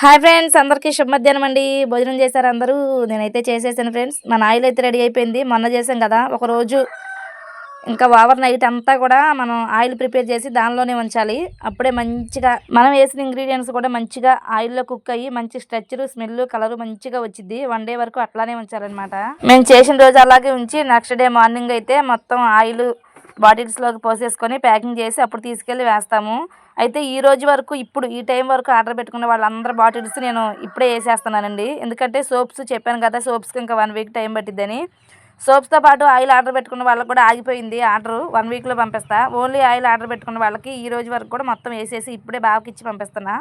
Hi friends, అందరికీ శుభ మధ్యాహ్నం అండి. భోజనం చేశారు అందరూ? నేనైతే చేసేసాను ఫ్రెండ్స్. మన ఆయిల్ అయితే రెడీ అయిపోయింది. మొన్న చేసాం కదా ఒకరోజు, ఇంకా ఓవర్ నైట్ అంతా కూడా మనం ఆయిల్ ప్రిపేర్ చేసి దానిలోనే ఉంచాలి. అప్పుడే మంచిగా మనం వేసిన ఇంగ్రీడియంట్స్ కూడా మంచిగా ఆయిల్లో కుక్ అయ్యి మంచి స్ట్రక్చర్, స్మెల్, కలర్ మంచిగా వచ్చింది. 1 డే వరకు అట్లానే ఉంచాలన్నమాట. మేము చేసిన రోజు అలాగే ఉంచి నెక్స్ట్ డే మార్నింగ్ అయితే మొత్తం ఆయిల్ బాటిల్స్లోకి పోసేసుకొని ప్యాకింగ్ చేసి అప్పుడు తీసుకెళ్ళి వేస్తాము. అయితే ఈ రోజు వరకు ఇప్పుడు ఈ టైం వరకు ఆర్డర్ పెట్టుకున్న వాళ్ళందరి బాటిల్స్ నేను ఇప్పుడే వేసేస్తున్నానండి. ఎందుకంటే సోప్స్ చెప్పాను కదా, సోప్స్కి ఇంకా 1 వీక్ టైం పట్టిద్దని. సోప్స్తో పాటు ఆయిల్ ఆర్డర్ పెట్టుకున్న వాళ్ళకి కూడా ఆగిపోయింది ఆర్డర్. 1 వీక్లో పంపిస్తా. ఓన్లీ ఆయిల్ ఆర్డర్ పెట్టుకున్న వాళ్ళకి ఈ రోజు వరకు కూడా మొత్తం వేసేసి ఇప్పుడే బావకి ఇచ్చి పంపిస్తున్నా.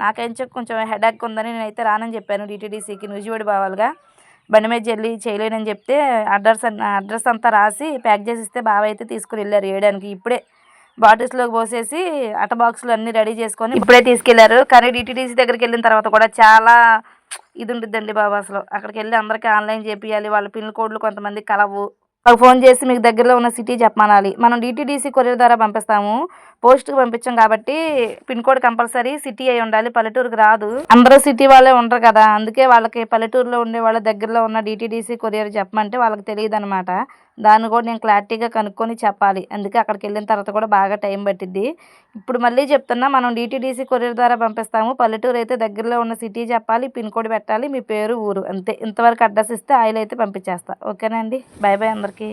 నాకేంచో కొంచెం హెడేక్ ఉందని నేనైతే రానని చెప్పాను డిటీడీసీకి నూజివీడు బావాలుగా. బండి మీద వెళ్ళి చేయలేనని చెప్తే అడ్రస్ అంతా రాసి ప్యాక్ చేసి ఇస్తే బావ అయితే తీసుకుని వెళ్ళారు వేయడానికి. ఇప్పుడే బాటిల్స్లోకి పోసేసి అట్ట బాక్సులు అన్నీ రెడీ చేసుకొని ఇప్పుడే తీసుకెళ్లారు. కానీ డిటీడీసీ దగ్గరికి వెళ్ళిన తర్వాత కూడా చాలా ఇది ఉంటుందండి బాబు. అసలు అక్కడికి వెళ్ళి అందరికీ ఆన్లైన్ చేపియాలి. వాళ్ళ పిన్ కోడ్లు కొంతమంది కలవు. వాళ్ళకి ఫోన్ చేసి మీకు దగ్గరలో ఉన్న సిటీ చెప్పమనాలి. మనం డిటీడీసీ కొరియర్ ద్వారా పంపిస్తాము, పోస్ట్కి పంపించాం కాబట్టి పిన్ కోడ్ కంపల్సరీ సిటీ అయి ఉండాలి, పల్లెటూరుకి రాదు. అందరూ సిటీ వాళ్ళే ఉండరు కదా, అందుకే వాళ్ళకి పల్లెటూరులో ఉండే వాళ్ళ దగ్గరలో ఉన్న డిటీడీసీ కొరియర్ చెప్పమంటే వాళ్ళకి తెలియదు అనమాట. దాన్ని కూడా నేను క్లారిటీగా కనుక్కొని చెప్పాలి. అందుకే అక్కడికి వెళ్ళిన తర్వాత కూడా బాగా టైం పట్టిద్ది. ఇప్పుడు మళ్ళీ చెప్తున్నా, మనం డిటీడీసీ కొరియర్ ద్వారా పంపిస్తాము. పల్లెటూరు అయితే దగ్గరలో ఉన్న సిటీ చెప్పాలి, పిన్ కోడ్ పెట్టాలి, మీ పేరు, ఊరు, అంతే. ఇంతవరకు అడ్రస్ ఇస్తే ఆయిల్ అయితే పంపించేస్తా. ఓకేనా అండి? బాయ్ బాయ్ అందరికీ.